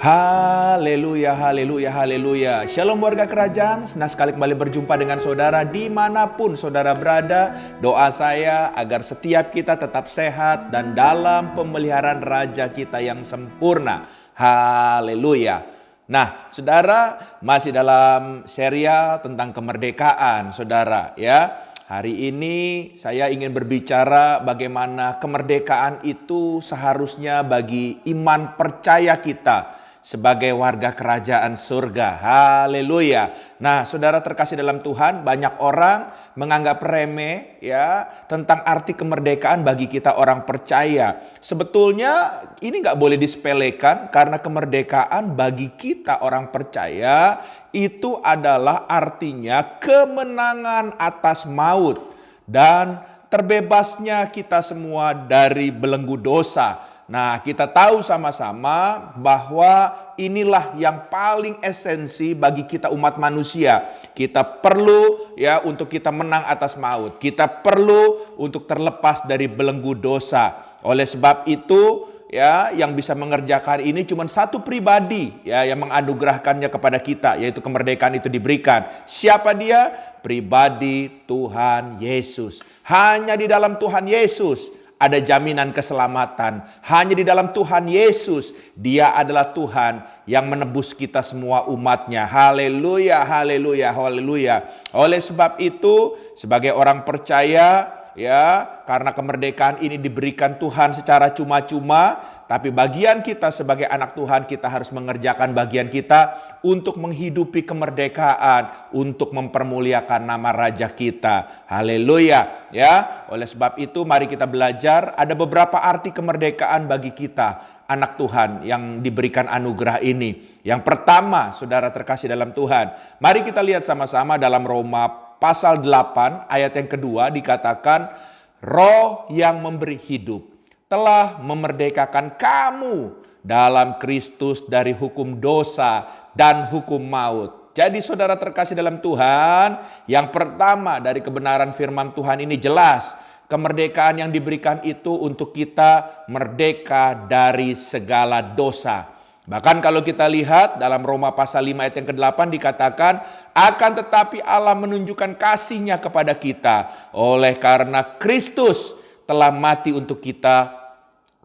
Haleluya, haleluya, haleluya. Shalom warga kerajaan, senang sekali kembali berjumpa dengan saudara dimanapun saudara berada. Doa saya agar setiap kita tetap sehat dan dalam pemeliharaan Raja kita yang sempurna. Haleluya. Nah, saudara masih dalam serial tentang kemerdekaan, saudara ya. Hari ini saya ingin berbicara bagaimana kemerdekaan itu seharusnya bagi iman percaya kita sebagai warga kerajaan surga. Haleluya. Nah, saudara terkasih dalam Tuhan, banyak orang menganggap remeh ya tentang arti kemerdekaan bagi kita orang percaya. Sebetulnya ini nggak boleh disepelekan karena kemerdekaan bagi kita orang percaya itu adalah artinya kemenangan atas maut dan terbebasnya kita semua dari belenggu dosa. Nah, kita tahu sama-sama bahwa inilah yang paling esensi bagi kita umat manusia. Kita perlu ya untuk kita menang atas maut. Kita perlu untuk terlepas dari belenggu dosa. Oleh sebab itu ya yang bisa mengerjakan ini cuma satu pribadi ya yang menganugerahkannya kepada kita, yaitu kemerdekaan itu diberikan. Siapa dia? Pribadi Tuhan Yesus. Hanya di dalam Tuhan Yesus ada jaminan keselamatan. Hanya di dalam Tuhan Yesus, Dia adalah Tuhan yang menebus kita semua umatnya. Haleluya, haleluya, haleluya. Oleh sebab itu, sebagai orang percaya, ya, karena kemerdekaan ini diberikan Tuhan secara cuma-cuma, tapi bagian kita sebagai anak Tuhan, kita harus mengerjakan bagian kita untuk menghidupi kemerdekaan, untuk mempermuliakan nama Raja kita. Haleluya. Ya, oleh sebab itu mari kita belajar ada beberapa arti kemerdekaan bagi kita, anak Tuhan yang diberikan anugerah ini. Yang pertama, saudara terkasih dalam Tuhan, mari kita lihat sama-sama dalam Roma pasal 8 ayat yang kedua dikatakan, Roh yang memberi hidup telah memerdekakan kamu dalam Kristus dari hukum dosa dan hukum maut. Jadi saudara terkasih dalam Tuhan, yang pertama dari kebenaran firman Tuhan ini jelas. Kemerdekaan yang diberikan itu untuk kita merdeka dari segala dosa. Bahkan kalau kita lihat dalam Roma pasal 5 ayat yang ke-8 dikatakan, akan tetapi Allah menunjukkan kasih-Nya kepada kita oleh karena Kristus telah mati untuk kita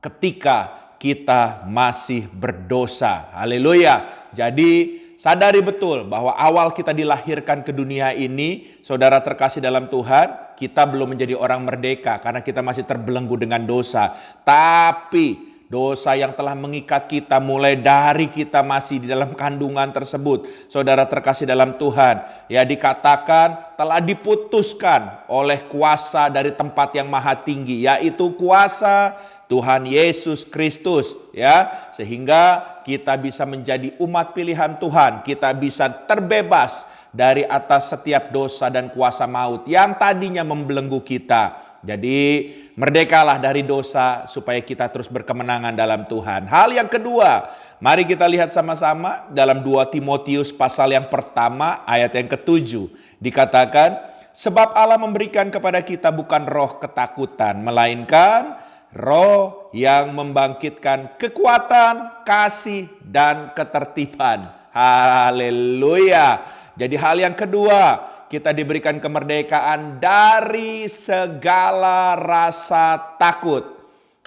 ketika kita masih berdosa. Haleluya. Jadi sadari betul bahwa awal kita dilahirkan ke dunia ini, saudara terkasih dalam Tuhan, kita belum menjadi orang merdeka karena kita masih terbelenggu dengan dosa. Tapi dosa yang telah mengikat kita mulai dari kita masih di dalam kandungan tersebut, saudara terkasih dalam Tuhan, ya dikatakan telah diputuskan oleh kuasa dari tempat yang maha tinggi, yaitu kuasa Tuhan Yesus Kristus, ya, sehingga kita bisa menjadi umat pilihan Tuhan, kita bisa terbebas dari atas setiap dosa dan kuasa maut yang tadinya membelenggu kita. Jadi merdekalah dari dosa supaya kita terus berkemenangan dalam Tuhan. Hal yang kedua, mari kita lihat sama-sama dalam 2 Timotius pasal yang pertama ayat yang ke-7. Dikatakan, sebab Allah memberikan kepada kita bukan roh ketakutan, melainkan Roh yang membangkitkan kekuatan, kasih, dan ketertiban. Haleluya. Jadi hal yang kedua, kita diberikan kemerdekaan dari segala rasa takut.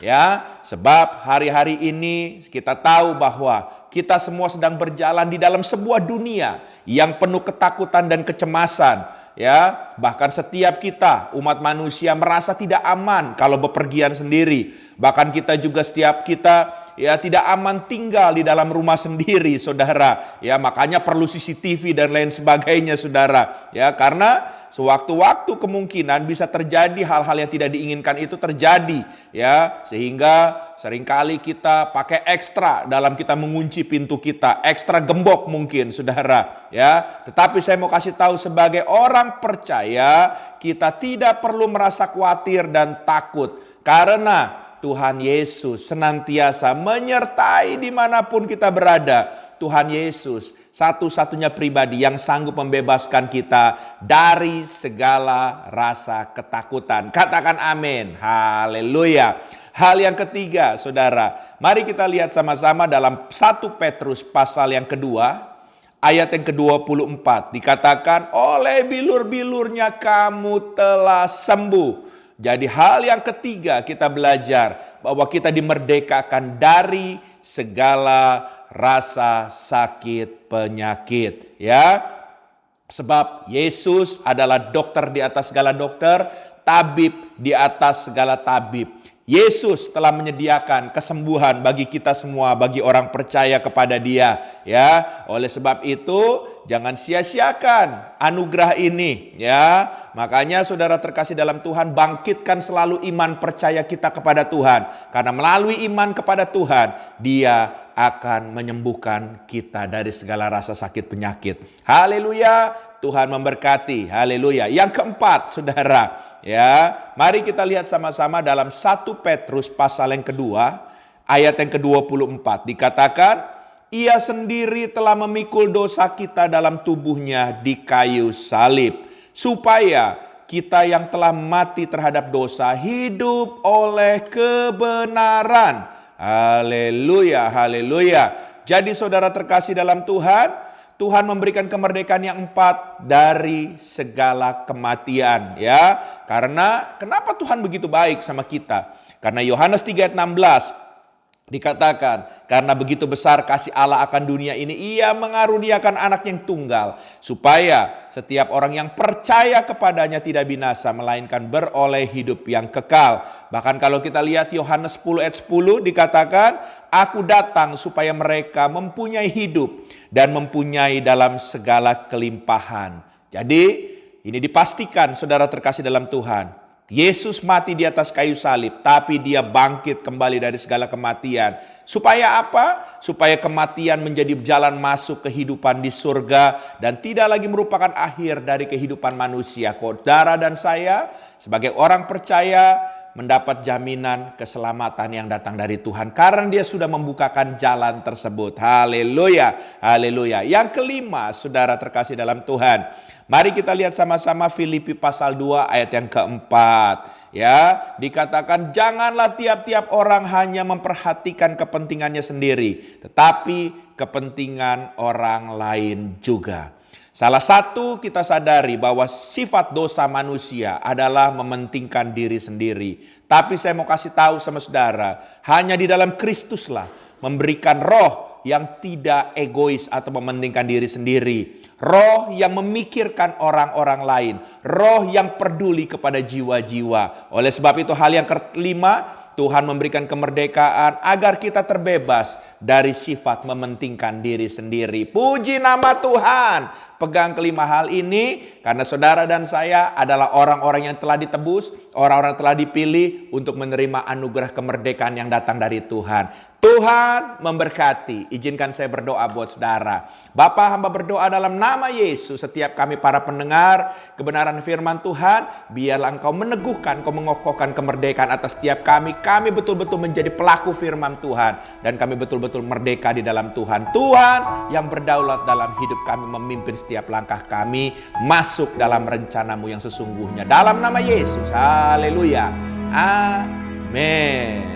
Ya, sebab hari-hari ini kita tahu bahwa kita semua sedang berjalan di dalam sebuah dunia yang penuh ketakutan dan kecemasan. Ya, bahkan setiap kita umat manusia merasa tidak aman kalau bepergian sendiri. Bahkan kita juga setiap kita ya tidak aman tinggal di dalam rumah sendiri, saudara. Ya, makanya perlu CCTV dan lain sebagainya, saudara. Ya, karena sewaktu-waktu kemungkinan bisa terjadi hal-hal yang tidak diinginkan itu terjadi, ya, sehingga seringkali kita pakai ekstra dalam kita mengunci pintu kita, ekstra gembok mungkin, saudara, ya. Tetapi saya mau kasih tahu sebagai orang percaya, kita tidak perlu merasa khawatir dan takut karena Tuhan Yesus senantiasa menyertai dimanapun kita berada. Tuhan Yesus, satu-satunya pribadi yang sanggup membebaskan kita dari segala rasa ketakutan. Katakan amin. Haleluya. Hal yang ketiga, saudara, mari kita lihat sama-sama dalam 1 Petrus pasal yang kedua, ayat yang ke-24. Dikatakan, oleh bilur-bilurnya kamu telah sembuh. Jadi hal yang ketiga kita belajar bahwa kita dimerdekakan dari segala rasa sakit penyakit, ya. Sebab Yesus adalah dokter di atas segala dokter, tabib di atas segala tabib. Yesus telah menyediakan kesembuhan bagi kita semua, bagi orang percaya kepada Dia, ya. Oleh sebab itu, jangan sia-siakan anugerah ini, ya. Makanya saudara terkasih dalam Tuhan, bangkitkan selalu iman percaya kita kepada Tuhan. Karena melalui iman kepada Tuhan, Dia akan menyembuhkan kita dari segala rasa sakit penyakit. Haleluya, Tuhan memberkati. Haleluya. Yang keempat, saudara, ya, mari kita lihat sama-sama dalam 1 Petrus pasal yang kedua, ayat yang ke-24. Dikatakan, Ia sendiri telah memikul dosa kita dalam tubuhnya di kayu salib, supaya kita yang telah mati terhadap dosa hidup oleh kebenaran. Haleluya, haleluya. Jadi saudara terkasih dalam Tuhan, Tuhan memberikan kemerdekaan yang 4 dari segala kematian, ya. Karena kenapa Tuhan begitu baik sama kita? Karena Yohanes 3 ayat 16 dikatakan, karena begitu besar kasih Allah akan dunia ini, Ia mengaruniakan anak yang tunggal, supaya setiap orang yang percaya kepadanya tidak binasa, melainkan beroleh hidup yang kekal. Bahkan kalau kita lihat Yohanes 10 ayat 10 dikatakan, Aku datang supaya mereka mempunyai hidup dan mempunyai dalam segala kelimpahan. Jadi ini dipastikan saudara terkasih dalam Tuhan. Yesus mati di atas kayu salib, tapi Dia bangkit kembali dari segala kematian. Supaya apa? Supaya kematian menjadi jalan masuk kehidupan di surga dan tidak lagi merupakan akhir dari kehidupan manusia. Saudara dan saya sebagai orang percaya mendapat jaminan keselamatan yang datang dari Tuhan karena Dia sudah membukakan jalan tersebut. Haleluya, haleluya. Yang kelima, saudara terkasih dalam Tuhan, mari kita lihat sama-sama Filipi pasal 2 ayat yang keempat. Ya, dikatakan janganlah tiap-tiap orang hanya memperhatikan kepentingannya sendiri, tetapi kepentingan orang lain juga. Salah satu kita sadari bahwa sifat dosa manusia adalah mementingkan diri sendiri. Tapi saya mau kasih tahu sama saudara, hanya di dalam Kristuslah memberikan roh yang tidak egois atau mementingkan diri sendiri. Roh yang memikirkan orang-orang lain. Roh yang peduli kepada jiwa-jiwa. Oleh sebab itu hal yang kelima, Tuhan memberikan kemerdekaan agar kita terbebas dari sifat mementingkan diri sendiri. Puji nama Tuhan. Pegang kelima hal ini karena saudara dan saya adalah orang-orang yang telah ditebus, orang-orang yang telah dipilih untuk menerima anugerah kemerdekaan yang datang dari Tuhan. Tuhan memberkati. Izinkan saya berdoa buat saudara. Bapa, hamba berdoa dalam nama Yesus. Setiap kami para pendengar kebenaran firman Tuhan, biarlah Engkau meneguhkan, Engkau mengokohkan kemerdekaan atas setiap kami. Kami betul-betul menjadi pelaku firman Tuhan. Dan kami betul-betul merdeka di dalam Tuhan. Tuhan yang berdaulat dalam hidup kami, memimpin setiap langkah kami masuk dalam rencanamu yang sesungguhnya. Dalam nama Yesus. Haleluya. Amin.